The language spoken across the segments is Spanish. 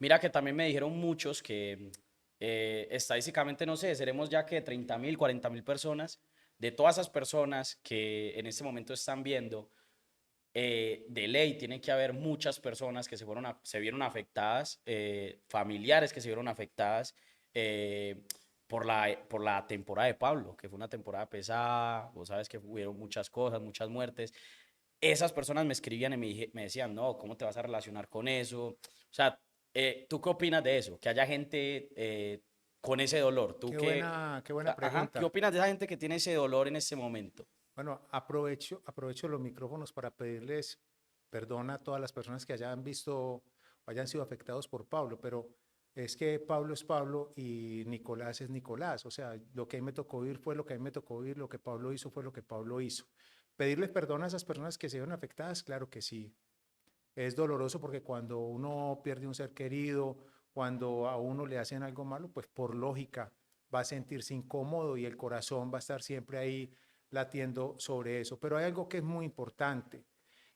Mira que también me dijeron muchos que estadísticamente, no sé, seremos ya que 30.000, 40.000 personas. De todas esas personas que en este momento están viendo, de ley tiene que haber muchas personas que se vieron afectadas, familiares que se vieron afectadas por la temporada de Pablo, que fue una temporada pesada. Vos sabes que hubieron muchas cosas, muchas muertes. Esas personas me escribían y me decían, no, ¿cómo te vas a relacionar con eso? O sea, ¿tú qué opinas de eso? Que haya gente con ese dolor. Qué buena Ajá, ¿qué pregunta. opinas de esa gente que tiene ese dolor en este momento? Bueno, aprovecho los micrófonos para pedirles perdón a todas las personas que hayan visto o hayan sido afectados por Pablo, pero es que Pablo es Pablo y Nicolás es Nicolás. O sea, lo que a mí me tocó vivir fue lo que a mí me tocó vivir, lo que Pablo hizo fue lo que Pablo hizo. Pedirles perdón a esas personas que se vieron afectadas, claro que sí. Es doloroso porque cuando uno pierde un ser querido, cuando a uno le hacen algo malo, pues por lógica va a sentirse incómodo y el corazón va a estar siempre ahí latiendo sobre eso. Pero hay algo que es muy importante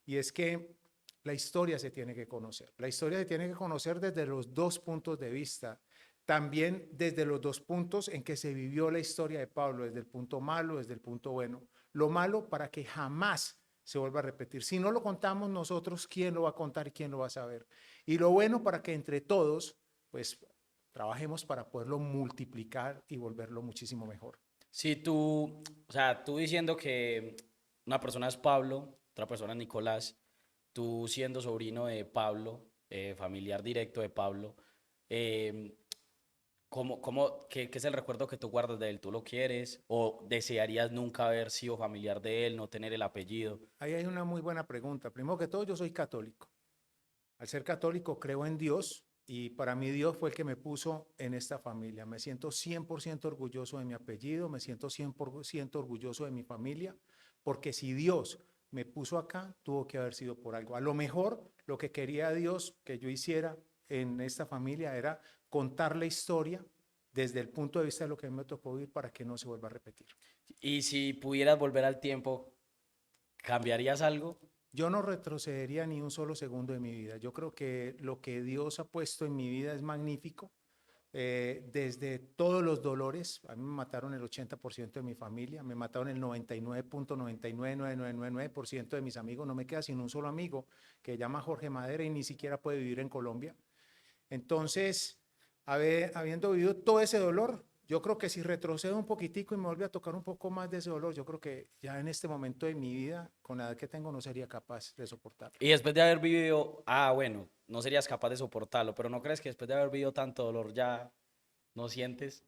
y es que la historia se tiene que conocer. La historia se tiene que conocer desde los dos puntos de vista. También desde los dos puntos en que se vivió la historia de Pablo, desde el punto malo, desde el punto bueno. Lo malo para que jamás se vuelva a repetir. Si no lo contamos nosotros, ¿quién lo va a contar y quién lo va a saber? Y lo bueno para que entre todos, pues, trabajemos para poderlo multiplicar y volverlo muchísimo mejor. Si tú, o sea, tú diciendo que una persona es Pablo, otra persona es Nicolás, tú siendo sobrino de Pablo, familiar directo de Pablo, eh, qué es el recuerdo que tú guardas de él? ¿Tú lo quieres o desearías nunca haber sido familiar de él, no tener el apellido? Ahí hay una muy buena pregunta. Primero que todo, yo soy católico. Al ser católico, creo en Dios y para mí Dios fue el que me puso en esta familia. Me siento 100% orgulloso de mi apellido, me siento 100% orgulloso de mi familia, porque si Dios me puso acá, tuvo que haber sido por algo. A lo mejor lo que quería Dios que yo hiciera en esta familia era contar la historia desde el punto de vista de lo que me tocó vivir para que no se vuelva a repetir. Y si pudieras volver al tiempo, ¿cambiarías algo? Yo no retrocedería ni un solo segundo de mi vida. Yo creo que lo que Dios ha puesto en mi vida es magnífico. Desde todos los dolores, a mí me mataron el 80% de mi familia, me mataron el 99.99999% de mis amigos, no me queda sin un solo amigo que se llama Jorge Madera y ni siquiera puede vivir en Colombia. Entonces, habiendo vivido todo ese dolor, yo creo que si retrocedo un poquitico y me vuelve a tocar un poco más de ese dolor, yo creo que ya en este momento de mi vida, con la edad que tengo, no sería capaz de soportarlo. Y después de haber vivido, bueno, no serías capaz de soportarlo, pero ¿no crees que después de haber vivido tanto dolor ya no sientes?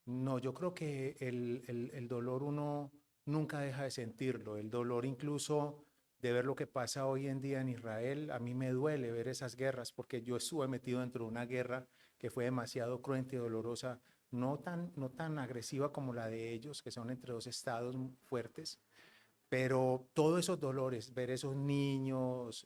No, yo creo que el dolor uno nunca deja de sentirlo. El dolor incluso de ver lo que pasa hoy en día en Israel, a mí me duele ver esas guerras porque yo estuve metido dentro de una guerra que fue demasiado cruenta y dolorosa, no tan agresiva como la de ellos, que son entre dos estados fuertes, pero todos esos dolores, ver esos niños,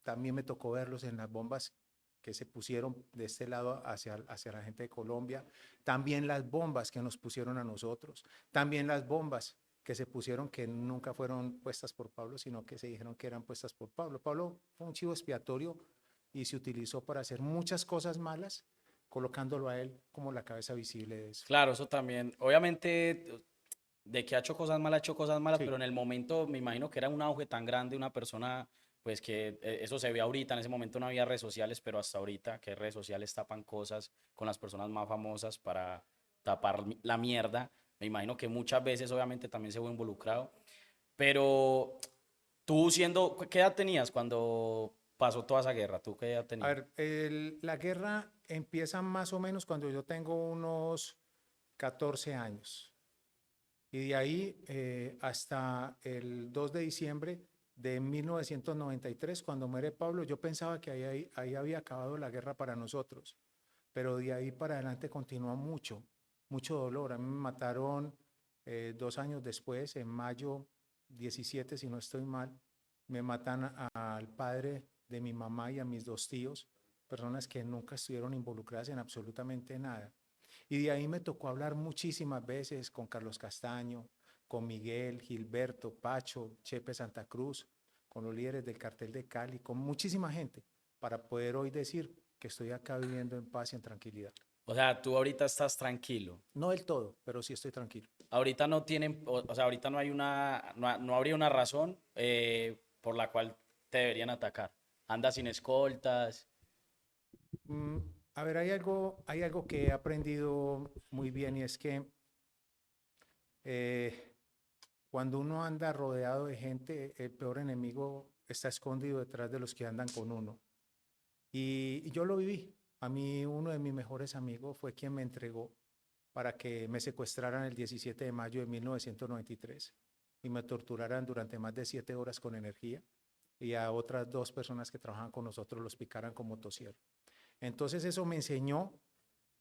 también me tocó verlos en las bombas que se pusieron de este lado hacia la gente de Colombia, también las bombas que nos pusieron a nosotros, también las bombas que se pusieron que nunca fueron puestas por Pablo, sino que se dijeron que eran puestas por Pablo. Pablo fue un chivo expiatorio y se utilizó para hacer muchas cosas malas, colocándolo a él como la cabeza visible de eso. Claro, eso también. Obviamente, de que ha hecho cosas malas, Sí, pero en el momento me imagino que era un auge tan grande, una persona, pues que eso se ve ahorita, en ese momento no había redes sociales, pero hasta ahorita que redes sociales tapan cosas con las personas más famosas para tapar la mierda. Me imagino que muchas veces obviamente también se ve involucrado, pero tú siendo, ¿qué edad tenías cuando pasó toda esa guerra? ¿Tú qué edad a tenías? ver, la guerra empieza más o menos cuando yo tengo unos 14 años. Y de ahí hasta el 2 de diciembre de 1993, cuando muere Pablo, yo pensaba que ahí había acabado la guerra para nosotros, pero de ahí para adelante continúa mucho dolor. A mí me mataron 2 años después, en mayo 17, si no estoy mal, me matan al padre de mi mamá y a mis dos tíos, personas que nunca estuvieron involucradas en absolutamente nada. Y de ahí me tocó hablar muchísimas veces con Carlos Castaño, con Miguel, Gilberto, Pacho, Chepe Santa Cruz, con los líderes del cartel de Cali, con muchísima gente. para poder hoy decir que estoy acá viviendo en paz y en tranquilidad. O sea, tú ahorita estás tranquilo. No del todo, pero sí estoy tranquilo. Ahorita no tienen, o sea, ahorita no hay no habría una razón por la cual te deberían atacar. Andas sin escoltas. Mm, a ver, hay algo que he aprendido muy bien y es que eh, cuando uno anda rodeado de gente, el peor enemigo está escondido detrás de los que andan con uno. Y yo lo viví. A mí uno de mis mejores amigos fue quien me entregó para que me secuestraran el 17 de mayo de 1993 y me torturaran durante más de 7 horas con energía y a otras 2 personas que trabajaban con nosotros los picaran con motosierra. Entonces eso me enseñó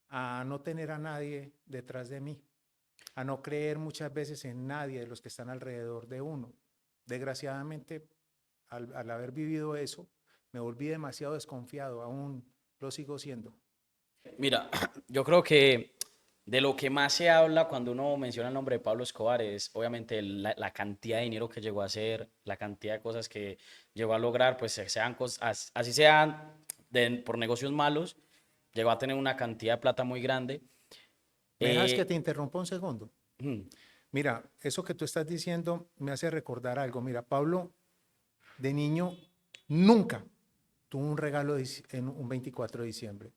a no tener a nadie detrás de mí, a no creer muchas veces en nadie de los que están alrededor de uno. Desgraciadamente, al haber vivido eso, me volví demasiado desconfiado, aún lo sigo siendo. Mira, yo creo que de lo que más se habla cuando uno menciona el nombre de Pablo Escobar es obviamente la cantidad de dinero que llegó a hacer, la cantidad de cosas que llegó a lograr, pues sean cosas, así sean por negocios malos, llegó a tener una cantidad de plata muy grande. ¿Me dejas que Eh, te interrumpa un segundo? Mira, eso que tú estás diciendo me hace recordar algo. Mira, Pablo de niño nunca tuvo un regalo en un 24 de diciembre.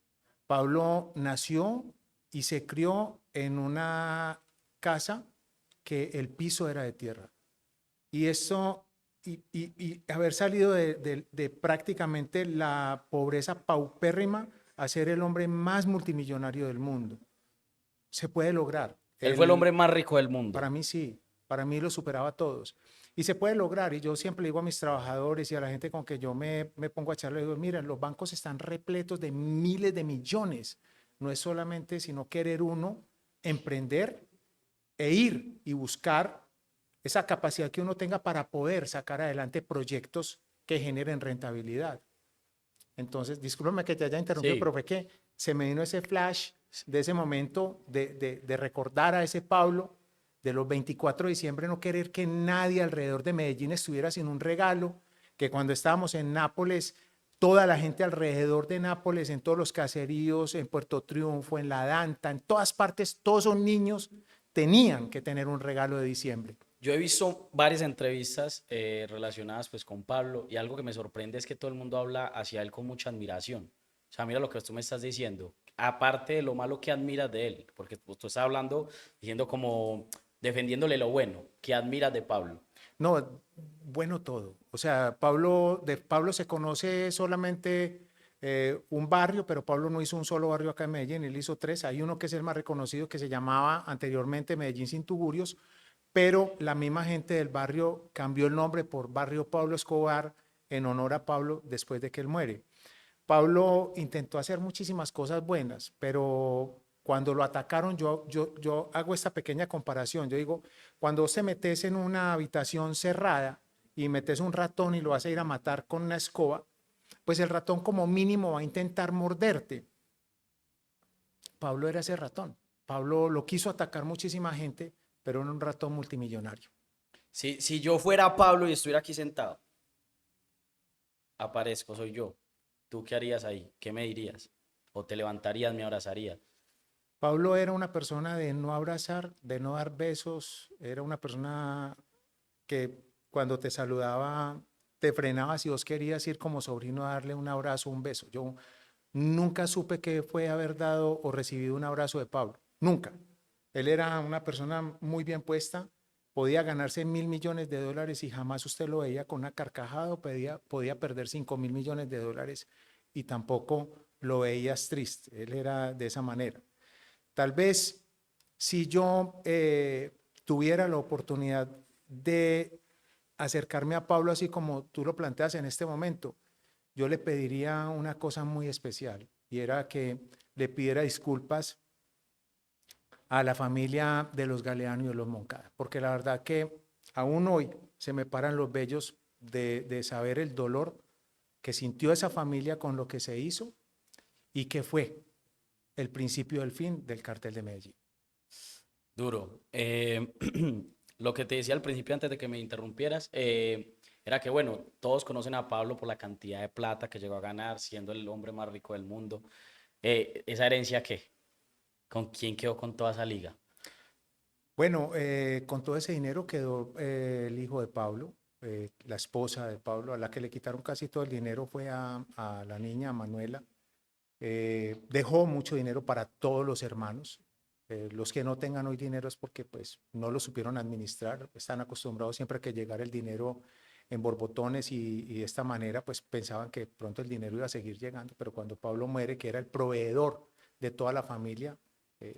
Pablo nació y se crió en una casa que el piso era de tierra. Y eso, y haber salido de prácticamente la pobreza paupérrima a ser el hombre más multimillonario del mundo. Se puede lograr. Él fue el hombre más rico del Para mundo. mí sí, para mí lo superaba a todos. Y se puede lograr, y yo siempre le digo a mis trabajadores y a la gente con que yo me pongo a charlar, le digo, miren, los bancos están repletos de miles de millones. No es solamente sino querer uno emprender e ir y buscar esa capacidad que uno tenga para poder sacar adelante proyectos que generen rentabilidad. Entonces, discúlpame que te haya interrumpido, Sí. pero fue que se me vino ese flash de ese momento de recordar a ese Pablo de los 24 de diciembre, no querer que nadie alrededor de Medellín estuviera sin un regalo, que cuando estábamos en Nápoles, toda la gente alrededor de Nápoles, en todos los caseríos, en Puerto Triunfo, en La Danta, en todas partes, todos son niños, tenían que tener un regalo de diciembre. Yo he visto varias entrevistas relacionadas pues con Pablo y algo que me sorprende es que todo el mundo habla hacia él con mucha admiración. O sea, mira lo que tú me estás diciendo. Aparte de lo malo que admiras de él, porque tú estás hablando, diciendo como defendiéndole lo bueno, que admiras de Pablo. No, bueno todo. O sea, de Pablo se conoce solamente un barrio, pero Pablo no hizo un solo barrio acá en Medellín, él hizo 3. Hay uno que es el más reconocido que se llamaba anteriormente Medellín Sin Tugurios, pero la misma gente del barrio cambió el nombre por Barrio Pablo Escobar en honor a Pablo después de que él muere. Pablo intentó hacer muchísimas cosas buenas, pero cuando lo atacaron, yo hago esta pequeña comparación. Yo digo, cuando vos te metes en una habitación cerrada y metes un ratón y lo vas a ir a matar con una escoba, pues el ratón como mínimo va a intentar morderte. Pablo era ese ratón. Pablo lo quiso atacar muchísima gente, pero era un ratón multimillonario. Si yo fuera Pablo y estuviera aquí sentado, aparezco, soy yo. ¿Tú qué harías ahí? ¿Qué me dirías? ¿O te levantarías, me abrazarías? Pablo era una persona de no abrazar, de no dar besos, era una persona que cuando te saludaba te frenaba si vos querías ir como sobrino a darle un abrazo, un beso. Yo nunca supe qué fue haber dado o recibido un abrazo de Pablo, nunca. Él era una persona muy bien puesta, podía ganarse 1.000 millones de dólares y jamás usted lo veía con una carcajada o podía perder 5.000 millones de dólares y tampoco lo veías triste. Él era de esa manera. Tal vez si yo tuviera la oportunidad de acercarme a Pablo así como tú lo planteas en este momento, yo le pediría una cosa muy especial y era que le pidiera disculpas a la familia de los Galeano y de los Moncada, porque la verdad que aún hoy se me paran los vellos de saber el dolor que sintió esa familia con lo que se hizo y que fue el principio del fin del cartel de Medellín. Duro. Lo que te decía al principio antes de que me interrumpieras, Era que, bueno, todos conocen a Pablo por la cantidad de plata que llegó a ganar, siendo el hombre más rico del mundo. ¿Esa herencia qué? ¿Con quién quedó con toda esa liga? Bueno, con todo ese dinero quedó el hijo de Pablo, la esposa de Pablo, a la que le quitaron casi todo el dinero fue a la niña, a Manuela. Dejó mucho dinero para todos los hermanos. Los que no tengan hoy dinero es porque pues no lo supieron administrar, están acostumbrados siempre a que llegara el dinero en borbotones y de esta manera pues pensaban que pronto el dinero iba a seguir llegando, pero cuando Pablo muere, que era el proveedor de toda la familia,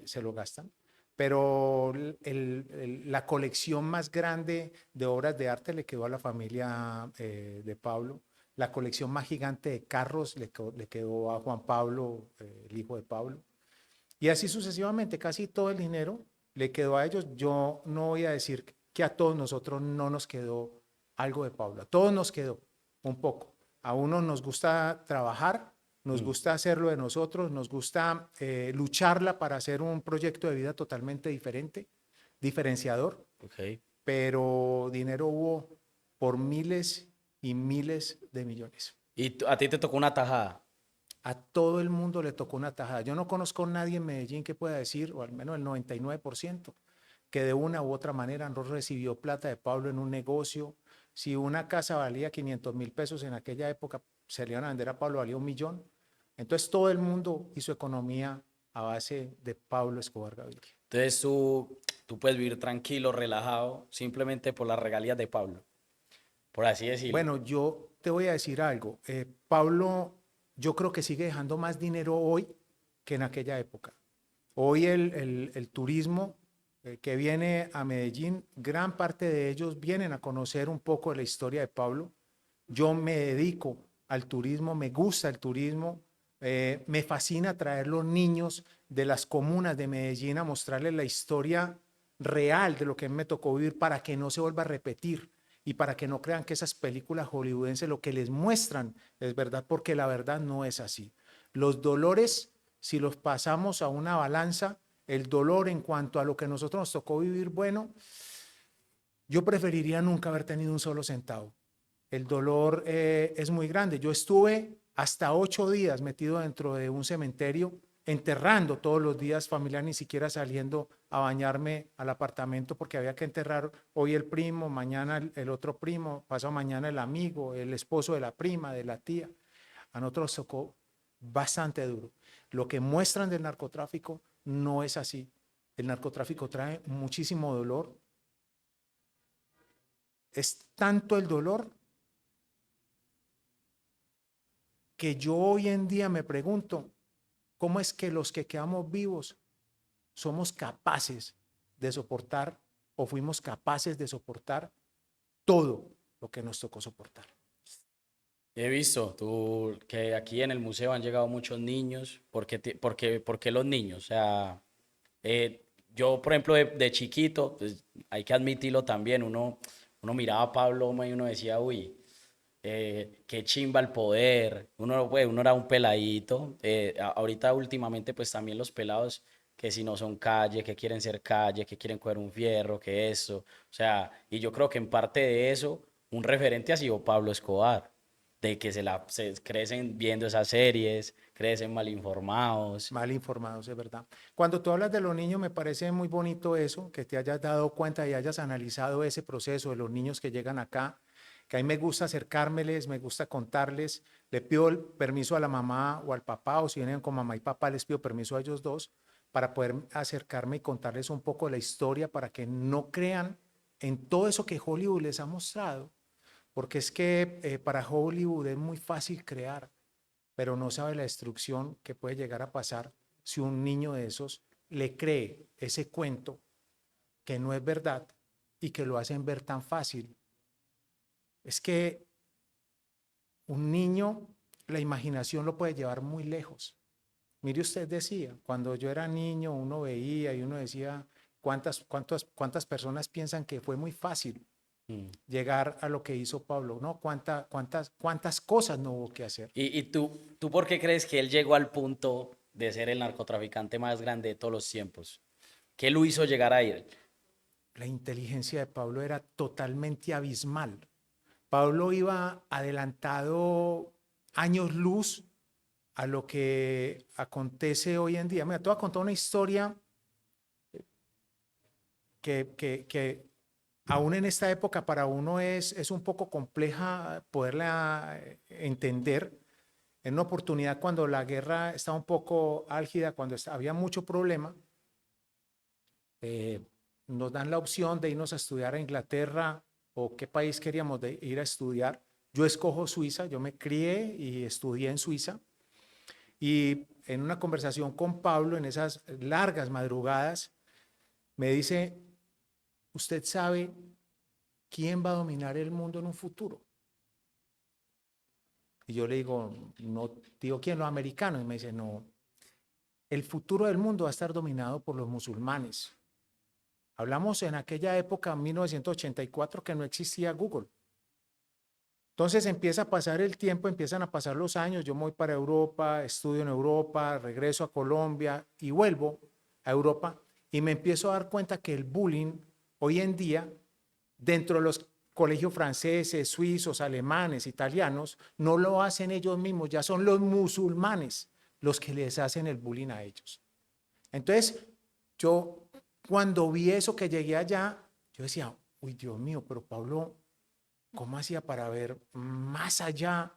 se lo gastan. Pero la colección más grande de obras de arte le quedó a la familia de Pablo. La colección más gigante de carros le quedó a Juan Pablo, el hijo de Pablo. Y así sucesivamente, casi todo el dinero le quedó a ellos. Yo no voy a decir que a todos nosotros no nos quedó algo de Pablo. A todos nos quedó un poco. A uno nos gusta trabajar, nos Mm, gusta hacerlo de nosotros, nos gusta lucharla para hacer un proyecto de vida totalmente diferente, diferenciador, ok. pero dinero hubo por miles y miles de millones. ¿Y a ti te tocó una tajada? A todo el mundo le tocó una tajada. Yo no conozco a nadie en Medellín que pueda decir, o al menos el 99%, que de una u otra manera no recibió plata de Pablo en un negocio. Si una casa valía 500.000 pesos en aquella época, se le iban a vender a Pablo, valía 1.000.000. Entonces todo el mundo hizo economía a base de Pablo Escobar Gaviria. Entonces tú puedes vivir tranquilo, relajado, simplemente por las regalías de Pablo, por así decirlo. Bueno, yo te voy a decir algo. Pablo, yo creo que sigue dejando más dinero hoy que en aquella época. Hoy el turismo que viene a Medellín, gran parte de ellos vienen a conocer un poco de la historia de Pablo. Yo me dedico al turismo, me gusta el turismo, me fascina traer los niños de las comunas de Medellín a mostrarles la historia real de lo que me tocó vivir para que no se vuelva a repetir y para que no crean que esas películas hollywoodenses lo que les muestran es verdad, porque la verdad no es así. Los dolores, si los pasamos a una balanza, el dolor en cuanto a lo que nosotros nos tocó vivir, bueno, yo preferiría nunca haber tenido un solo centavo. El dolor es muy grande. Yo estuve hasta 8 días metido dentro de un cementerio, enterrando todos los días, familiar ni siquiera saliendo a bañarme al apartamento porque había que enterrar hoy el primo, mañana el otro primo, pasado mañana el amigo, el esposo de la prima, de la tía. A nosotros tocó bastante duro. Lo que muestran del narcotráfico no es así. El narcotráfico trae muchísimo dolor. Es tanto el dolor que yo hoy en día me pregunto, ¿cómo es que los que quedamos vivos somos capaces de soportar o fuimos capaces de soportar todo lo que nos tocó soportar? He visto que aquí en el museo han llegado muchos niños. ¿Por qué los niños? O sea, yo, por ejemplo, de chiquito, pues, hay que admitirlo también, uno miraba a Pablo y uno decía, uy, qué chimba el poder. Uno era un peladito. Ahorita últimamente pues también los pelados que si no son calle, que quieren ser calle, que quieren coger un fierro, que eso. O sea, y yo creo que en parte de eso, un referente ha sido Pablo Escobar, de que se crecen viendo esas series, crecen mal informados. Mal informados, es verdad. Cuando tú hablas de los niños, me parece muy bonito eso, que te hayas dado cuenta y hayas analizado ese proceso de los niños que llegan acá, que a mí me gusta acercármeles, me gusta contarles, le pido el permiso a la mamá o al papá, o si vienen con mamá y papá, les pido permiso a ellos dos para poder acercarme y contarles un poco de la historia para que no crean en todo eso que Hollywood les ha mostrado, porque es que para Hollywood es muy fácil crear, pero no sabe la destrucción que puede llegar a pasar si un niño de esos le cree ese cuento que no es verdad y que lo hacen ver tan fácil. Es que un niño, la imaginación lo puede llevar muy lejos. Mire, usted decía, cuando yo era niño, uno veía y uno decía, ¿cuántas personas piensan que fue muy fácil Mm. llegar a lo que hizo Pablo? ¿No? ¿Cuántas cosas no hubo que hacer? ¿Y tú por qué crees que él llegó al punto de ser el narcotraficante más grande de todos los tiempos? ¿Qué lo hizo llegar a él? La inteligencia de Pablo era totalmente abismal. Pablo iba adelantado años luz a lo que acontece hoy en día. Mira, te voy a contar una historia que aún en esta época para uno es un poco compleja poderla entender. En una oportunidad cuando la guerra estaba un poco álgida, cuando había mucho problema, eh, nos dan la opción de irnos a estudiar a Inglaterra o qué país queríamos ir a estudiar. Yo escojo Suiza, yo me crié y estudié en Suiza. Y en una conversación con Pablo, en esas largas madrugadas, me dice, ¿usted sabe quién va a dominar el mundo en un futuro? Y yo le digo, no, digo, ¿quién? Los americanos. Y me dice, no, el futuro del mundo va a estar dominado por los musulmanes. Hablamos en aquella época, 1984, que no existía Google. Entonces empieza a pasar el tiempo, empiezan a pasar los años, yo me voy para Europa, estudio en Europa, regreso a Colombia y vuelvo a Europa y me empiezo a dar cuenta que el bullying hoy en día, dentro de los colegios franceses, suizos, alemanes, italianos, no lo hacen ellos mismos, ya son los musulmanes los que les hacen el bullying a ellos. Entonces, yo cuando vi eso que llegué allá, yo decía, uy, Dios mío, pero Pablo, ¿cómo hacía para ver más allá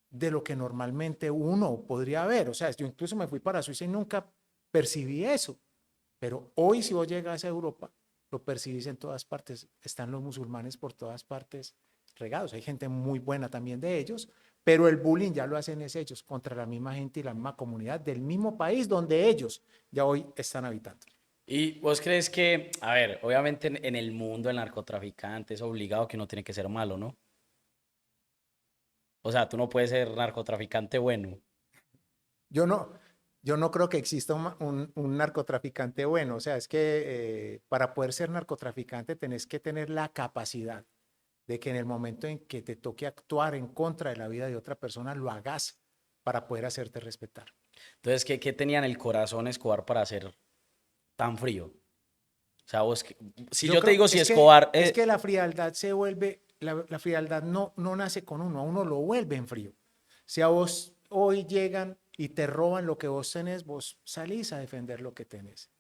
de lo que normalmente uno podría ver? O sea, yo incluso me fui para Suiza y nunca percibí eso. Pero hoy si vos llegas a Europa, lo percibís en todas partes. Están los musulmanes por todas partes regados. Hay gente muy buena también de ellos, pero el bullying ya lo hacen es ellos contra la misma gente y la misma comunidad del mismo país donde ellos ya hoy están habitando. ¿Y vos crees que, a ver, obviamente en el mundo el narcotraficante es obligado que uno tiene que ser malo, ¿no? O sea, tú no puedes ser narcotraficante bueno. Yo no, yo no creo que exista un narcotraficante bueno. O sea, es que para poder ser narcotraficante tenés que tener la capacidad de que en el momento en que te toque actuar en contra de la vida de otra persona, lo hagas para poder hacerte respetar. Entonces, ¿qué tenía en el corazón Escobar para ser tan frío? O sea, si Yo yo te creo, digo si Escobar, es que la frialdad se vuelve, la frialdad no nace con uno, a uno lo vuelve en frío. Si a vos hoy llegan y te roban lo que vos tenés, vos salís a defender lo que tenés.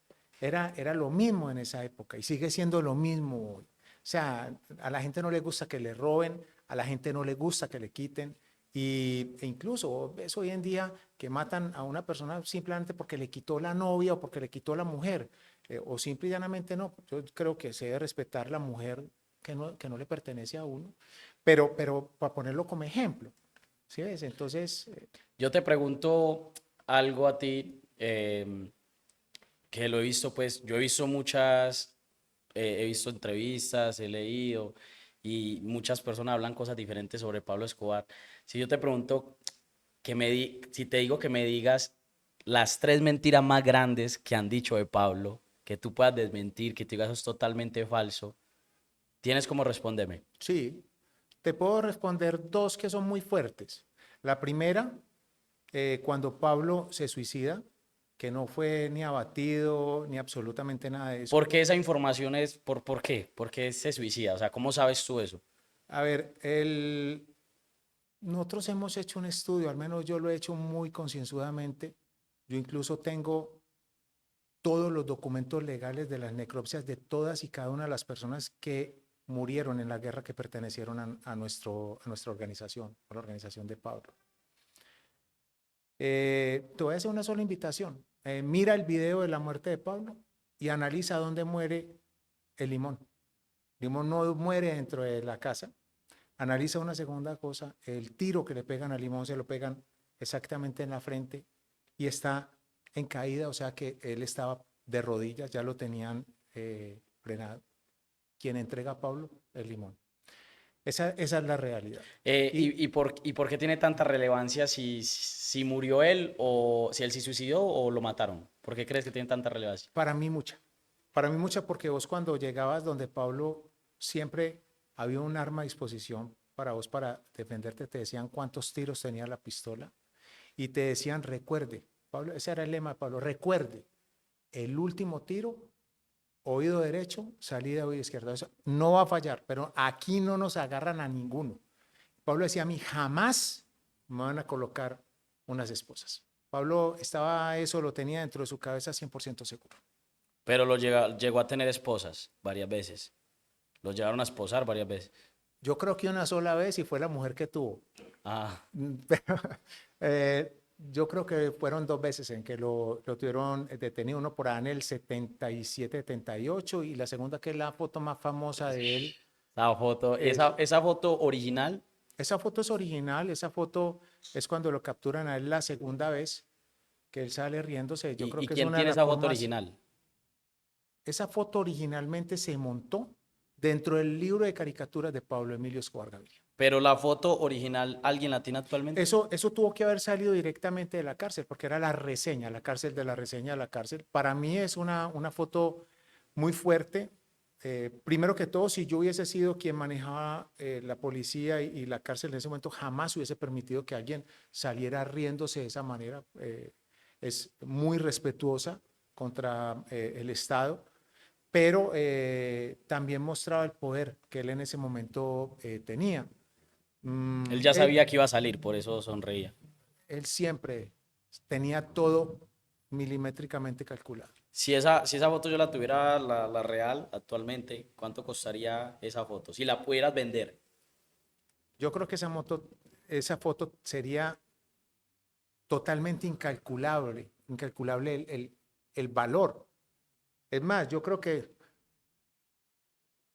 Era lo mismo en esa época y sigue siendo lo mismo hoy. O sea, a la gente no le gusta que le roben, a la gente no le gusta que le quiten. E incluso ves hoy en día que matan a una persona simplemente porque le quitó la novia o porque le quitó la mujer, o simple y llanamente no. Yo creo que se debe respetar la mujer que no le pertenece a uno, pero para ponerlo como ejemplo, ¿sí ves? Entonces, yo te pregunto algo a ti, que lo he visto, pues, yo he visto muchas, he visto entrevistas, he leído y muchas personas hablan cosas diferentes sobre Pablo Escobar. Si yo te pregunto si te digo que me digas las tres mentiras más grandes que han dicho de Pablo, que tú puedas desmentir, que te digas eso es totalmente falso, tienes como responderme. sí, te puedo responder dos que son muy fuertes. La primera, cuando Pablo se suicida, que no fue ni abatido ni absolutamente nada de eso. ¿Por qué esa información es, por qué? ¿Por qué se suicida? O sea, ¿cómo sabes tú eso? A ver, nosotros hemos hecho un estudio, al menos yo lo he hecho muy concienzudamente. Yo incluso tengo todos los documentos legales de las necropsias de todas y cada una de las personas que murieron en la guerra que pertenecieron a nuestra organización, a la organización de Pablo. Te voy a hacer una sola invitación. Mira el video de la muerte de Pablo y analiza dónde muere el Limón. Limón no muere dentro de la casa. Analiza una segunda cosa, el tiro que le pegan a Limón se lo pegan exactamente en la frente y está en caída, o sea que él estaba de rodillas, ya lo tenían frenado. Quien entrega a Pablo, el Limón. Esa es la realidad. Y Y por qué tiene tanta relevancia si murió él o si él se suicidó o lo mataron? ¿Por qué crees que tiene tanta relevancia? para mí mucha porque vos cuando llegabas donde Pablo siempre había un arma a disposición para vos para defenderte, te decían cuántos tiros tenía la pistola y te decían recuerde, Pablo, ese era el lema de Pablo, recuerde, el último tiro oído derecho, salida oído izquierdo. Eso no va a fallar, pero aquí no nos agarran a ninguno. Pablo decía a mí, jamás me van a colocar unas esposas. Pablo estaba, eso lo tenía dentro de su cabeza 100% seguro. Pero llegó a tener esposas varias veces. Lo llegaron a esposar varias veces. Yo creo que una sola vez y fue la mujer que tuvo. Ah, Pero, yo creo que fueron 2 veces en que lo tuvieron detenido, uno por ahí en el 77, 78 y la segunda que es la foto más famosa de él. esa foto, Es, esa foto original. esa foto es original, esa foto es cuando lo capturan a él la segunda vez que él sale riéndose. Yo creo Y que es quién una de tiene las esa foto formas. original? Esa foto originalmente se montó dentro del libro de caricaturas de Pablo Emilio Escobar Gaviria. Pero la foto original, ¿alguien la tiene actualmente? Eso tuvo que haber salido directamente de la cárcel, porque era la reseña, la cárcel de la reseña de la cárcel. Para mí es una foto muy fuerte. Primero que todo, si yo hubiese sido quien manejaba la policía y la cárcel en ese momento, jamás hubiese permitido que alguien saliera riéndose de esa manera. Es muy respetuosa contra el Estado, pero también mostraba el poder que él en ese momento tenía. Él ya Él, sabía que iba a salir, por eso sonreía. él siempre tenía todo milimétricamente calculado. Si esa foto yo la tuviera, la real, actualmente, ¿cuánto costaría esa foto? Si la pudieras vender. Yo creo que esa foto sería totalmente incalculable, incalculable el valor. Es más, yo creo que,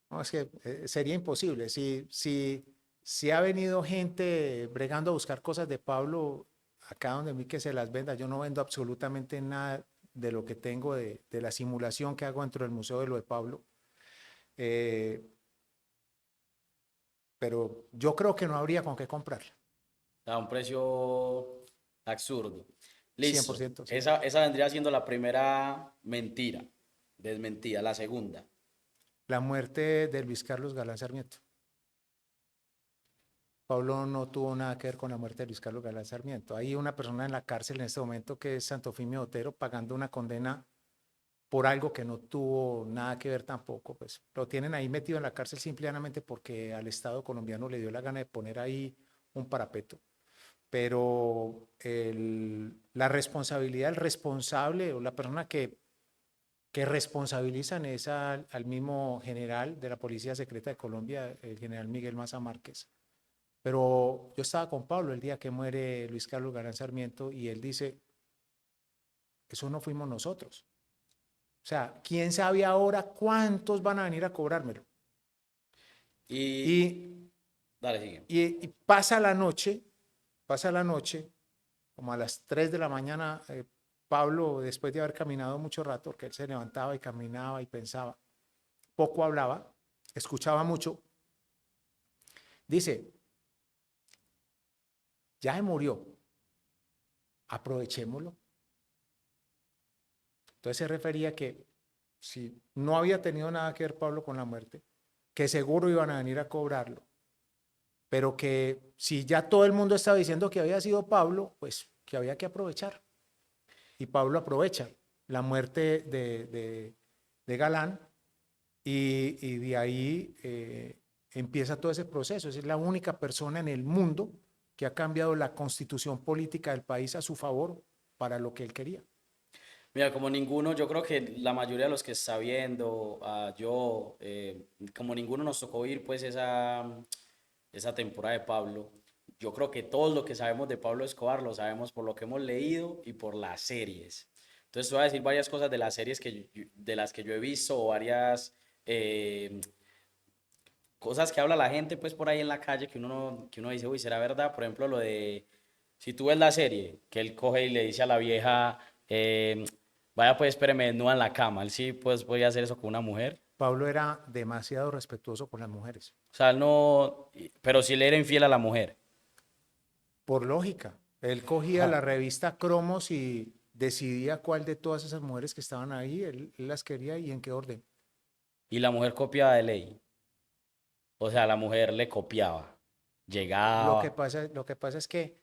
no, es que sería imposible. Si ha venido gente bregando a buscar cosas de Pablo acá donde mí que se las venda, yo no vendo absolutamente nada de lo que tengo de la simulación que hago dentro del Museo de lo de Pablo. Eh, pero yo creo que no habría con qué comprarla. A un precio absurdo. cien por Listo. ciento sí. Esa vendría siendo la primera mentira, desmentida. La segunda. La muerte de Luis Carlos Galán Sarmiento. Pablo no tuvo nada que ver con la muerte de Luis Carlos Galán Sarmiento. Hay una persona en la cárcel en este momento que es Santofimio Otero pagando una condena por algo que no tuvo nada que ver tampoco. Pues lo tienen ahí metido en la cárcel simplemente porque al Estado colombiano le dio la gana de poner ahí un parapeto. Pero la responsabilidad, el responsable o la persona que responsabilizan es al mismo general de la Policía Secreta de Colombia, el general Miguel Maza Márquez. Pero yo estaba con Pablo el día que muere Luis Carlos Galán Sarmiento y él dice, eso no fuimos nosotros. O sea, ¿quién sabe ahora cuántos van a venir a cobrármelo? Y, Y, dale, sigue. y pasa la noche, como a las 3 de la mañana, Pablo, después de haber caminado mucho rato, porque él se levantaba y caminaba y pensaba, poco hablaba, escuchaba mucho, dice, ya se murió, aprovechémoslo. Entonces se refería a que si no había tenido nada que ver Pablo con la muerte, que seguro iban a venir a cobrarlo, pero que si ya todo el mundo estaba diciendo que había sido Pablo, pues que había que aprovechar. Y Pablo aprovecha la muerte de Galán y de ahí empieza todo ese proceso. Es la única persona en el mundo que ha cambiado la constitución política del país a su favor para lo que él quería. Mira, como ninguno, yo creo que la mayoría de los que está viendo, yo, como ninguno nos tocó ir pues esa temporada de Pablo, yo creo que todo lo que sabemos de Pablo Escobar lo sabemos por lo que hemos leído y por las series. Entonces, te voy a decir varias cosas de las series de las que yo he visto o varias eh, cosas que habla la gente pues por ahí en la calle que uno dice, uy, ¿será verdad? Por ejemplo, lo de, si tú ves la serie, que él coge y le dice a la vieja, vaya pues espéreme desnuda en la cama, él sí pues podía hacer eso con una mujer. Pablo era demasiado respetuoso con las mujeres, O sea, él no, pero sí le era infiel a la mujer. por lógica. Él cogía Ajá. la revista Cromos y decidía cuál de todas esas mujeres que estaban ahí, él las quería y en qué orden. Y la mujer copiaba de ley. O sea, la mujer le copiaba. Llegaba. Lo que pasa es que,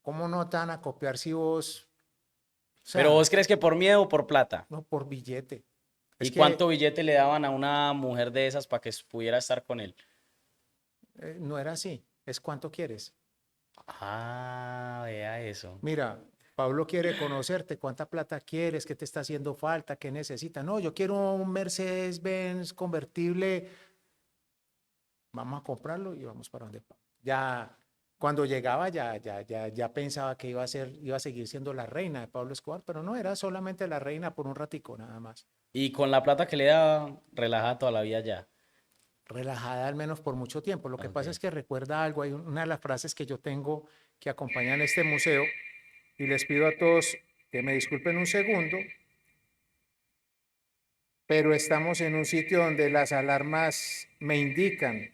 ¿cómo no te van a copiar si vos, o Pero sea, vos crees que por miedo o por plata. no por billete? Es ¿Y que cuánto billete le daban a una mujer de esas para que pudiera estar con él? no era así, es cuánto quieres. Ah, vea eso. Mira, Pablo quiere conocerte, cuánta plata quieres, qué te está haciendo falta, qué necesitas. No, yo quiero un Mercedes-Benz convertible, vamos a comprarlo y vamos para donde Pablo. Ya cuando llegaba ya pensaba que iba a seguir siendo la reina de Pablo Escobar, pero no, era solamente la reina por un ratico nada más. Y con la plata que le daba, relajada toda la vida ya. Relajada al menos por mucho tiempo. Lo que pasa Ok. es que recuerda algo, hay una de las frases que yo tengo que acompañan este museo y les pido a todos que me disculpen un segundo, pero estamos en un sitio donde las alarmas me indican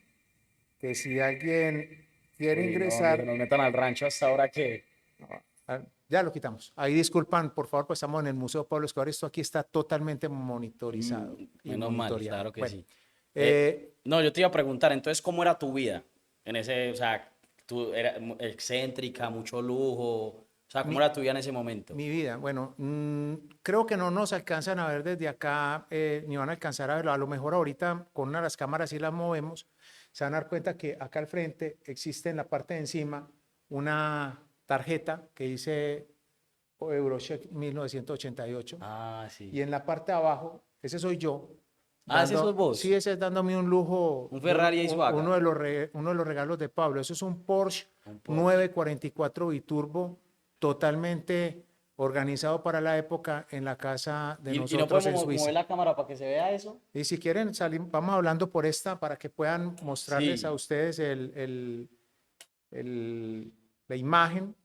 que si alguien quiere Uy, no, donde se ingresar, nos metan al rancho hasta ahora que... ya lo quitamos. Ahí disculpan, por favor, pues estamos en el Museo Pablo Escobar. Esto aquí está totalmente monitorizado y Menos mal, monitoreado. claro que Bueno, sí. eh, No, yo te iba a preguntar, entonces, ¿cómo era tu vida? En ese, o sea, tú eras excéntrica, mucho lujo. O sea, ¿cómo mi, era tu vida en ese momento? mi vida, bueno, creo que no nos alcanzan a ver desde acá, ni van a alcanzar a verlo. A lo mejor ahorita con una de las cámaras si las movemos, se van a dar cuenta que acá al frente existe en la parte de encima una tarjeta que dice Eurocheck 1988 Ah, y sí. en la parte de abajo, ese soy yo, Ah, ¿ese sos sí, vos? ese es dándome un lujo, Un Ferrari ahí suaga. uno de los regalos de Pablo. Eso es un Porsche Un Porsche. 944 biturbo, totalmente organizado para la época en la casa de ¿Y no nosotros podemos en mover Suiza. la cámara para que se vea eso? Y si quieren, vamos hablando por esta para que puedan mostrarles a Sí. ustedes la imagen.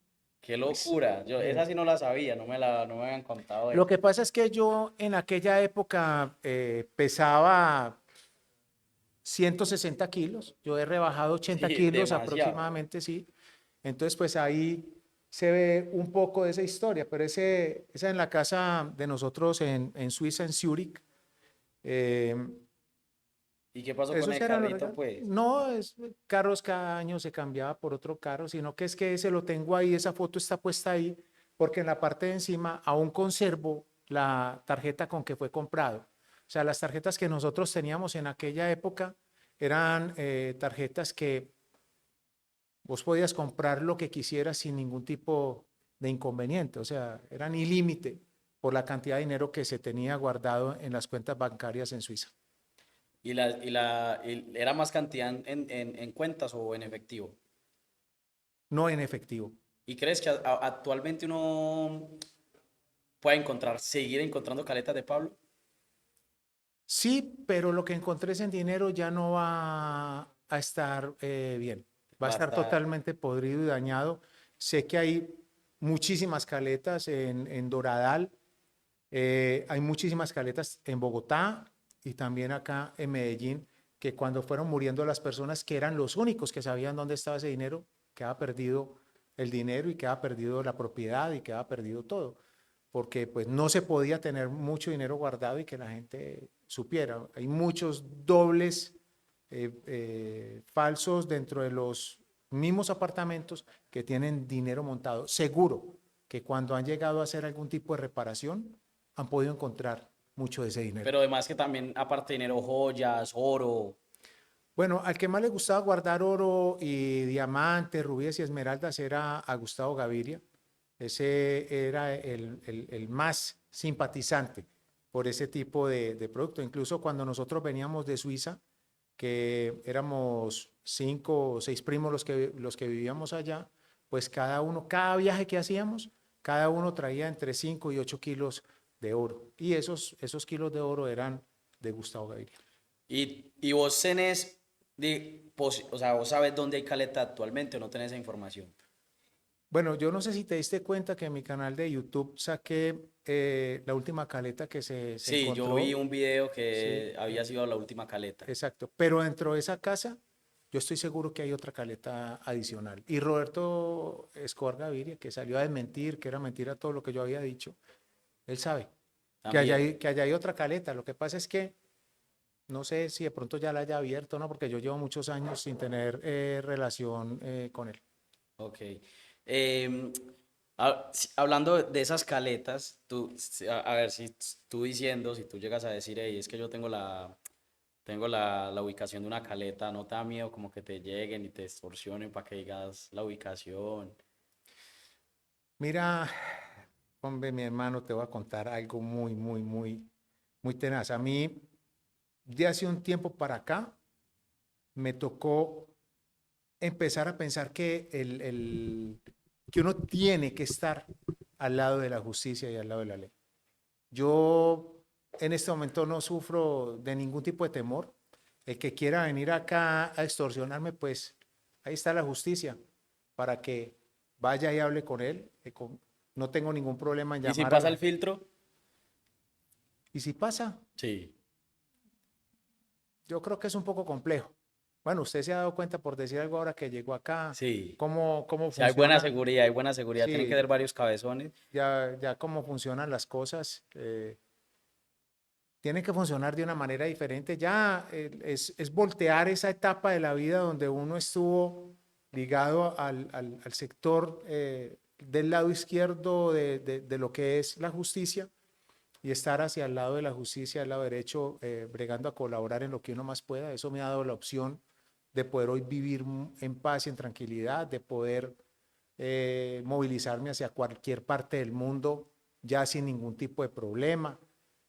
Qué Pues, locura. Yo eh, esa sí no la sabía, no me habían contado lo eso. que pasa es que yo en aquella época pesaba 160 kilos, yo he rebajado 80 Sí, kilos demasiado. aproximadamente, sí. Entonces, pues ahí se ve un poco de esa historia, pero esa en la casa de nosotros en Suiza, en Zúrich. eh, ¿Y qué pasó con Esos el eran los carrito, regalos. pues? No, carros cada año se cambiaba por otro carro, sino que es que ese lo tengo ahí, esa foto está puesta ahí, porque en la parte de encima aún conservo la tarjeta con que fue comprado. O sea, las tarjetas que nosotros teníamos en aquella época eran tarjetas que vos podías comprar lo que quisieras sin ningún tipo de inconveniente, o sea, eran ilímite por la cantidad de dinero que se tenía guardado en las cuentas bancarias en Suiza, ¿Era más cantidad en cuentas o en efectivo? no en efectivo. ¿Y crees que actualmente uno puede seguir encontrando caletas de Pablo? Sí, pero lo que encontré en dinero ya no va a estar bien. Va a estar Basta. totalmente podrido y dañado. Sé que hay muchísimas caletas en Doradal, hay muchísimas caletas en Bogotá y también acá en Medellín, que cuando fueron muriendo las personas que eran los únicos que sabían dónde estaba ese dinero, quedaba perdido el dinero y quedaba perdido la propiedad y quedaba perdido todo porque pues no se podía tener mucho dinero guardado y que la gente supiera. Hay muchos dobles falsos dentro de los mismos apartamentos que tienen dinero montado. Seguro que cuando han llegado a hacer algún tipo de reparación han podido encontrar mucho de ese dinero. Pero además que también, aparte de dinero, joyas, oro. Bueno, al que más le gustaba guardar oro y diamantes, rubíes y esmeraldas era a Gustavo Gaviria. Ese era el más simpatizante por ese tipo de producto. Incluso cuando nosotros veníamos de Suiza, que éramos 5 o 6 primos los que vivíamos allá, pues cada uno, cada viaje que hacíamos, cada uno traía entre 5 y 8 kilos de oro. Y esos kilos de oro eran de Gustavo Gaviria. Y vos tenés, o sea, vos sabes dónde hay caleta actualmente o no tenés esa información. Bueno, yo no sé si te diste cuenta que en mi canal de YouTube saqué la última caleta que se Sí, yo vi encontró. un video Sí, que había sido la última caleta. exacto. Pero dentro de esa casa, yo estoy seguro que hay otra caleta adicional. Y Roberto Escobar Gaviria, que salió a desmentir, que era mentira todo lo que yo había dicho, él sabe También. que allá hay otra caleta. Lo que pasa es que no sé si de pronto ya la haya abierto o no, porque yo llevo muchos años sin tener relación con él. Ok. Em, Hablando de esas caletas, a ver si tú diciendo, si tú llegas a decir, hey, es que yo tengo la ubicación de una caleta, ¿no te da miedo como que te lleguen y te extorsionen para que digas la ubicación? Mira, hombre, mi hermano, te voy a contar algo muy tenaz. A mí, de hace un tiempo para acá, me tocó empezar a pensar que uno tiene que estar al lado de la justicia y al lado de la ley. Yo en este momento no sufro de ningún tipo de temor. El que quiera venir acá a extorsionarme, pues ahí está la justicia para que vaya y hable con él. No tengo ningún problema en ¿Y si llamar a pasa el la... filtro? Y si pasa, Sí, yo creo que es un poco complejo. Bueno, usted se ha dado cuenta, por decir algo ahora que llegó acá, sí. cómo Sí, hay buena funciona. seguridad, hay buena seguridad. Tienen que Sí, ser varios cabezones. ya cómo funcionan las cosas. Tiene que funcionar de una manera diferente. Ya es voltear esa etapa de la vida donde uno estuvo ligado al sector del lado izquierdo de lo que es la justicia y estar hacia el lado de la justicia, al lado derecho, bregando a colaborar en lo que uno más pueda. Eso me ha dado la opción de poder hoy vivir en paz y en tranquilidad, de poder movilizarme hacia cualquier parte del mundo ya sin ningún tipo de problema.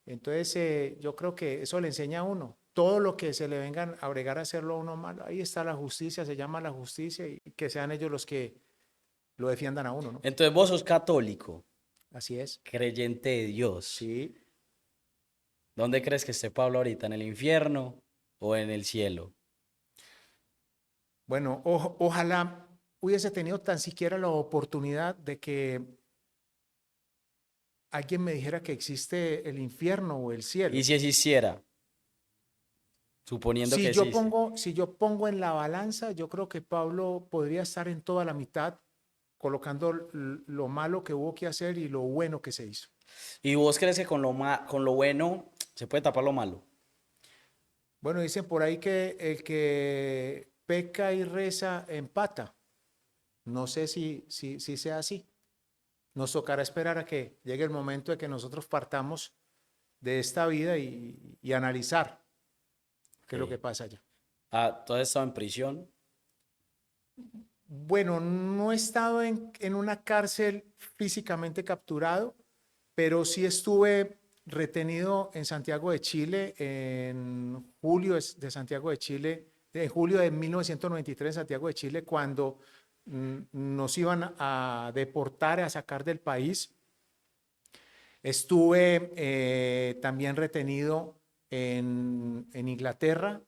Entonces, yo creo que eso le enseña a uno. Todo lo que se le vengan a bregar a hacerlo a uno malo, ahí está la justicia, se llama la justicia y que sean ellos los que lo defiendan a uno, ¿no? Entonces vos sos católico, Así es. creyente de Dios. Sí. ¿Dónde crees que esté Pablo ahorita? ¿En el infierno o en el cielo? Bueno, ojalá hubiese tenido tan siquiera la oportunidad de que alguien me dijera que existe el infierno o el ¿Y cielo. si existiera? Suponiendo que existe. Si yo pongo en la balanza, yo creo que Pablo podría estar en toda la mitad, colocando lo malo que hubo que hacer y lo bueno que se hizo. ¿Y vos crees que con lo bueno se puede tapar lo malo? Bueno, dicen por ahí que el que peca y reza empata. No sé si sea así. Nos tocará esperar a que llegue el momento de que nosotros partamos de esta vida y analizar qué es lo que Ok. pasa allá. Ah, ¿tú has estado en prisión? Bueno, no he estado en una cárcel físicamente capturado, pero sí estuve retenido en Santiago de Chile en julio de Santiago de Chile, en julio de 1993 en Santiago de Chile, cuando nos iban a deportar, a sacar del país. Estuve también retenido en Inglaterra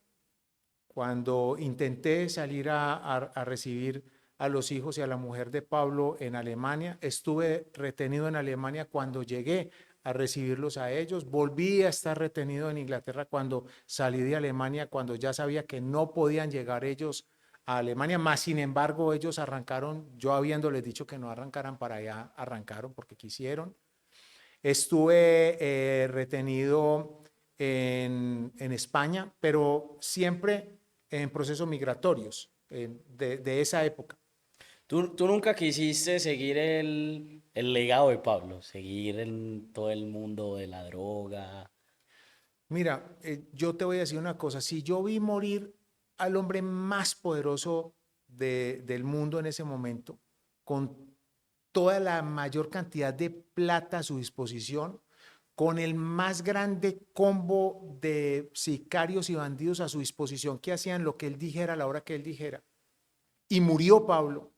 cuando intenté salir a recibir a los hijos y a la mujer de Pablo en Alemania. Estuve retenido en Alemania cuando llegué a recibirlos a ellos. Volví a estar retenido en Inglaterra cuando salí de Alemania, cuando ya sabía que no podían llegar ellos a Alemania, más sin embargo ellos arrancaron, yo habiéndoles dicho que no arrancaran para allá, arrancaron porque quisieron. Estuve retenido en España, pero siempre en procesos migratorios de esa época. ¿Tú nunca quisiste seguir el legado de Pablo? Seguir en todo el mundo de la droga. Mira, yo te voy a decir una cosa, si yo vi morir al hombre más poderoso del mundo en ese momento, con toda la mayor cantidad de plata a su disposición, con el más grande combo de sicarios y bandidos a su disposición que hacían lo que él dijera a la hora que él dijera, y murió Pablo,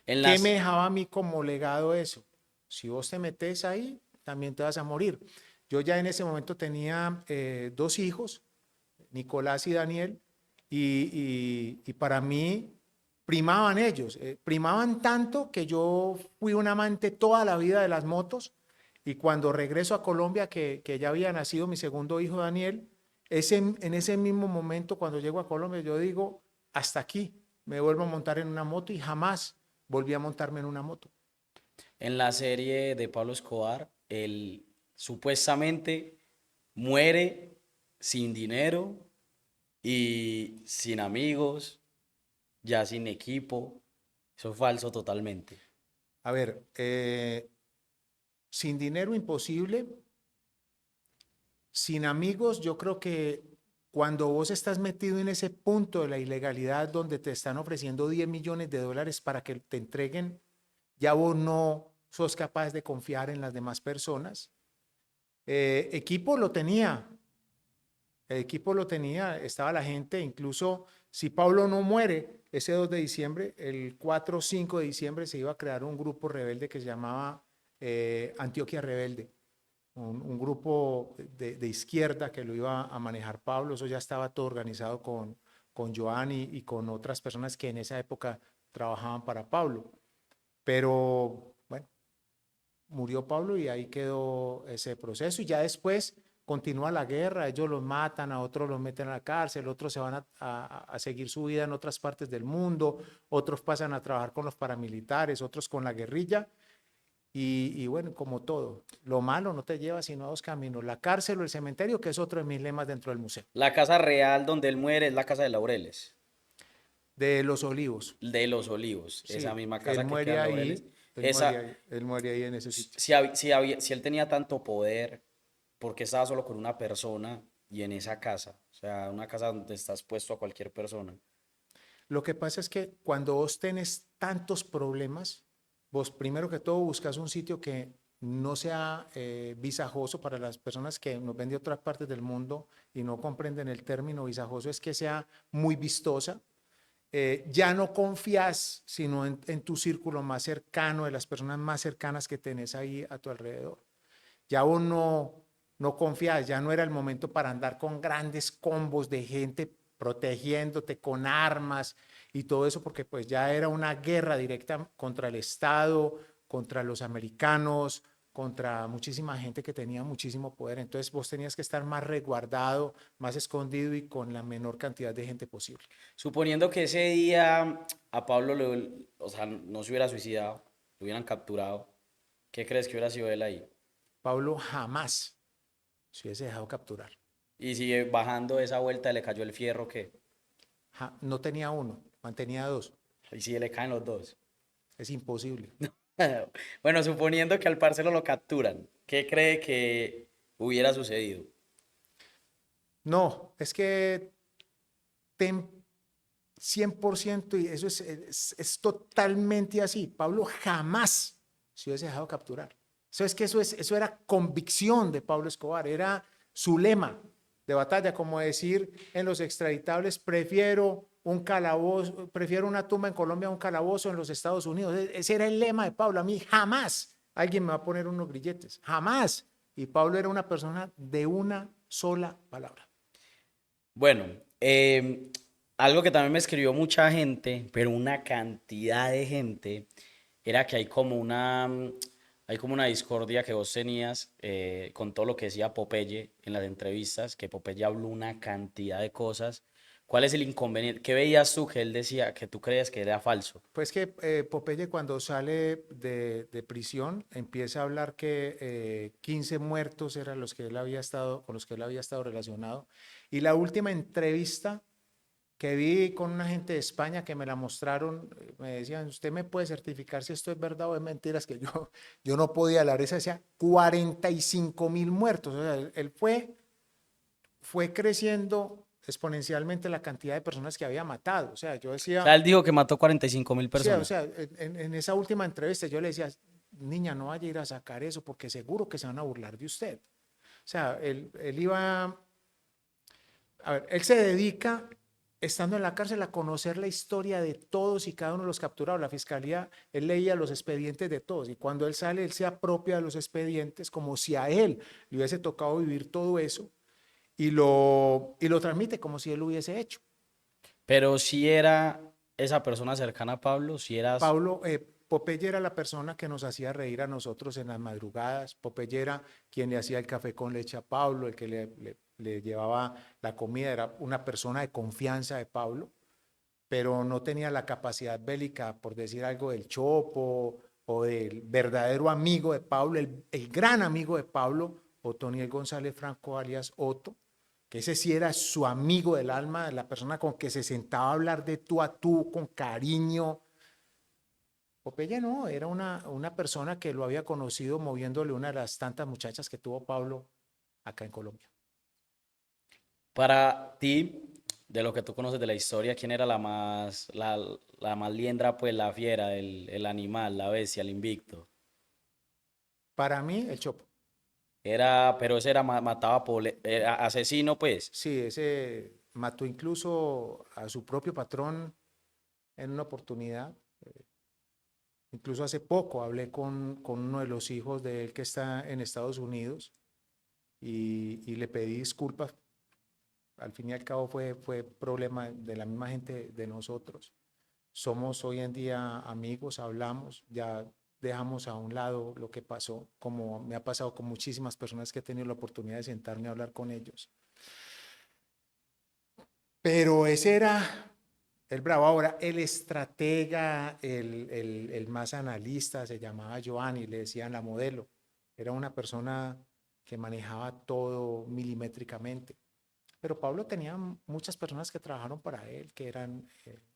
En ¿qué me las, dejaba a mí como legado eso? Si vos te metes ahí, también te vas a morir. Yo ya en ese momento tenía dos hijos, Nicolás y Daniel, y para mí primaban ellos, primaban tanto que yo fui un amante toda la vida de las motos y cuando regreso a Colombia, que ya había nacido mi segundo hijo Daniel, en ese mismo momento cuando llego a Colombia yo digo, hasta aquí, me vuelvo a montar en una moto y jamás volví a montarme en una moto. en la serie de Pablo Escobar, él supuestamente muere sin dinero y sin amigos, ya sin equipo. Eso es falso totalmente. A ver, sin dinero imposible, sin amigos, yo creo que cuando vos estás metido en ese punto de la ilegalidad donde te están ofreciendo 10 millones de dólares para que te entreguen, ya vos no sos capaz de confiar en las demás personas. Equipo lo tenía, el equipo lo tenía, estaba la gente, incluso si Pablo no muere ese 2 de diciembre, el 4 o 5 de diciembre se iba a crear un grupo rebelde que se llamaba Antioquia Rebelde, un grupo de izquierda que lo iba a manejar Pablo. Eso ya estaba todo organizado con Joan y con otras personas que en esa época trabajaban para Pablo. Pero bueno, murió Pablo y ahí quedó ese proceso y ya después continúa la guerra, ellos los matan, a otros los meten a la cárcel, otros se van a seguir su vida en otras partes del mundo, otros pasan a trabajar con los paramilitares, otros con la guerrilla y bueno, como todo, lo malo no te lleva sino a dos caminos, la cárcel o el cementerio, que es otro de mis lemas dentro del museo, La casa real donde él muere es la casa de Laureles, de Los Olivos. de los Olivos, esa Sí, misma casa que queda en Laureles. Esa, él muere ahí en ese sitio. si él tenía tanto poder, ¿por qué estaba solo con una persona y en esa casa? O sea, una casa donde estás puesto a cualquier persona. Lo que pasa es que cuando vos tenés tantos problemas, vos primero que todo buscas un sitio que no sea visajoso para las personas que nos ven de otras partes del mundo y no comprenden el término visajoso, es que sea muy vistosa. Ya no confías sino en tu círculo más cercano, de las personas más cercanas que tenés ahí a tu alrededor. Ya vos no confías, ya no era el momento para andar con grandes combos de gente protegiéndote con armas y todo eso, porque pues ya era una guerra directa contra el Estado, contra los americanos, contra muchísima gente que tenía muchísimo poder. Entonces vos tenías que estar más resguardado, más escondido y con la menor cantidad de gente posible. Suponiendo que ese día a Pablo, o sea, no se hubiera suicidado, lo hubieran capturado, ¿qué crees que hubiera sido él ahí? Pablo jamás se hubiese dejado capturar. Y si bajando esa vuelta le cayó el fierro, ¿qué? No tenía uno, mantenía dos. Y si le caen los dos. Es imposible. Bueno, suponiendo que al parcero lo capturan, ¿qué cree que hubiera sucedido? No, es que ten 100% y eso es totalmente así. Pablo jamás se hubiese dejado capturar. Eso es que eso era convicción de Pablo Escobar, era su lema de batalla, como decir en los extraditables, prefiero un calabozo, prefiero una tumba en Colombia a un calabozo en los Estados Unidos. Ese era el lema de Pablo. A mí jamás alguien me va a poner unos grilletes, jamás. Y Pablo era una persona de una sola palabra. Bueno, algo que también me escribió mucha gente, pero una cantidad de gente, era que hay como una discordia que vos tenías con todo lo que decía Popeye en las entrevistas, que Popeye habló una cantidad de cosas. ¿Cuál es el inconveniente? ¿Qué veías tú que él decía que tú creías que era falso? Pues que Popeye cuando sale de prisión empieza a hablar que 15 muertos eran los que él había estado, con los que él había estado relacionado. Y la última entrevista que vi con una gente de España que me la mostraron, me decían, ¿usted me puede certificar si esto es verdad o es mentira? Es que yo no podía hablar, esa decía 45.000 muertos. O sea, él fue creciendo exponencialmente la cantidad de personas que había matado. O sea, yo O sea, decía, él dijo que mató 45.000 sí, o personas. sea, en esa última entrevista yo le decía, niña, no vaya a ir a sacar eso porque seguro que se van a burlar de usted. O sea, él iba, a ver, él se dedica, estando en la cárcel, a conocer la historia de todos y cada uno de los capturados. La fiscalía, él leía los expedientes de todos y cuando él sale, él se apropia de los expedientes como si a él le hubiese tocado vivir todo eso y lo transmite como si él lo hubiese hecho. Pero si era esa persona cercana a Pablo, si eras... Pablo, Popeye era la persona que nos hacía reír a nosotros en las madrugadas. Popeye era quien le hacía el café con leche a Pablo, el que le llevaba la comida. Era una persona de confianza de Pablo, pero no tenía la capacidad bélica, por decir algo, del Chopo o del verdadero amigo de Pablo, el gran amigo de Pablo, Otoniel González Franco, alias Otto, que ese sí era su amigo del alma, la persona con que se sentaba a hablar de tú a tú, con cariño. Popeye no, era una persona que lo había conocido moviéndole una de las tantas muchachas que tuvo Pablo acá en Colombia. Para ti, de lo que tú conoces de la historia, ¿quién era la más liendra, pues la fiera, el animal, la bestia, el invicto? Para mí, el Chopo. Era, pero ese era, mataba, era asesino, pues. Sí, ese mató incluso a su propio patrón en una oportunidad. Incluso hace poco hablé con uno de los hijos de él que está en Estados Unidos y le pedí disculpas. Al fin y al cabo fue problema de la misma gente de nosotros. Somos hoy en día amigos, hablamos, ya dejamos a un lado lo que pasó, como me ha pasado con muchísimas personas que he tenido la oportunidad de sentarme a hablar con ellos. Pero ese era el bravo. Ahora, el estratega, el más analista, se llamaba Giovanni, le decían la modelo. Era una persona que manejaba todo milimétricamente. Pero Pablo tenía muchas personas que trabajaron para él, que eran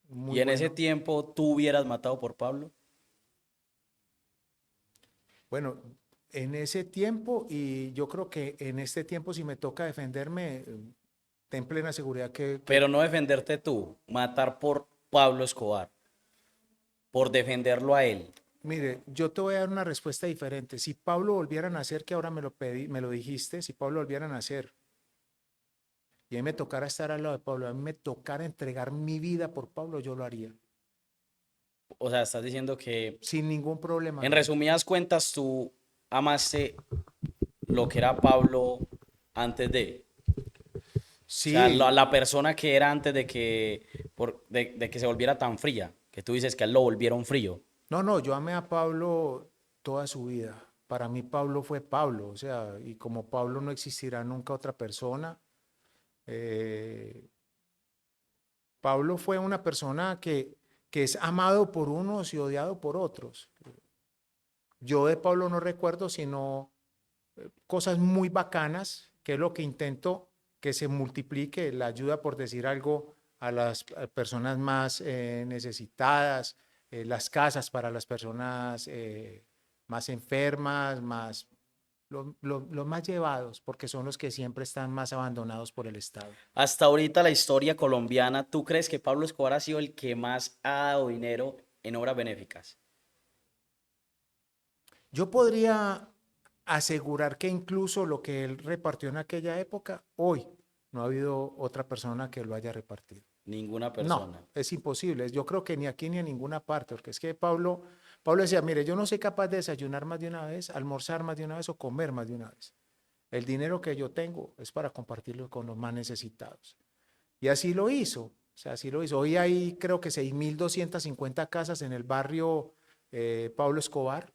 muy Y en ese buenos. tiempo, ¿tú hubieras matado por Pablo? Bueno, en ese tiempo, y yo creo que en este tiempo, si me toca defenderme, ten plena seguridad Pero no defenderte tú, matar por Pablo Escobar, por defenderlo a él. mire, yo te voy a dar una respuesta diferente. Si Pablo volviera a nacer, que ahora me lo pedí, me lo dijiste, si Pablo volviera a nacer y a mí me tocara estar al lado de Pablo, a mí me tocara entregar mi vida por Pablo, yo lo haría. O sea, estás diciendo que, Sin ningún problema en lo haría. resumidas cuentas, tú amaste lo que era Pablo antes de. O sea, Sí, la persona que era antes de que, de que se volviera tan fría, que tú dices que a él lo volvieron frío. no, no, yo amé a Pablo toda su vida. Para mí Pablo fue Pablo, o sea, y como Pablo no existirá nunca otra persona, eh, Pablo fue una persona que es amado por unos y odiado por otros. Yo de Pablo no recuerdo sino cosas muy bacanas, que es lo que intento que se multiplique la ayuda, por decir algo, a las personas más necesitadas, las casas para las personas más enfermas, más los más llevados, porque son los que siempre están más abandonados por el Estado. Hasta ahorita la historia colombiana, ¿tú crees que Pablo Escobar ha sido el que más ha dado dinero en obras benéficas? Yo podría asegurar que incluso lo que él repartió en aquella época, hoy no ha habido otra persona que lo haya repartido. Ninguna No, persona. es imposible. Yo creo que ni aquí ni en ninguna parte, porque es que Pablo decía, mire, yo no soy capaz de desayunar más de una vez, almorzar más de una vez o comer más de una vez. El dinero que yo tengo es para compartirlo con los más necesitados. Y así lo hizo, o sea, así lo hizo. Hoy hay creo que 6.250 casas en el barrio Pablo Escobar,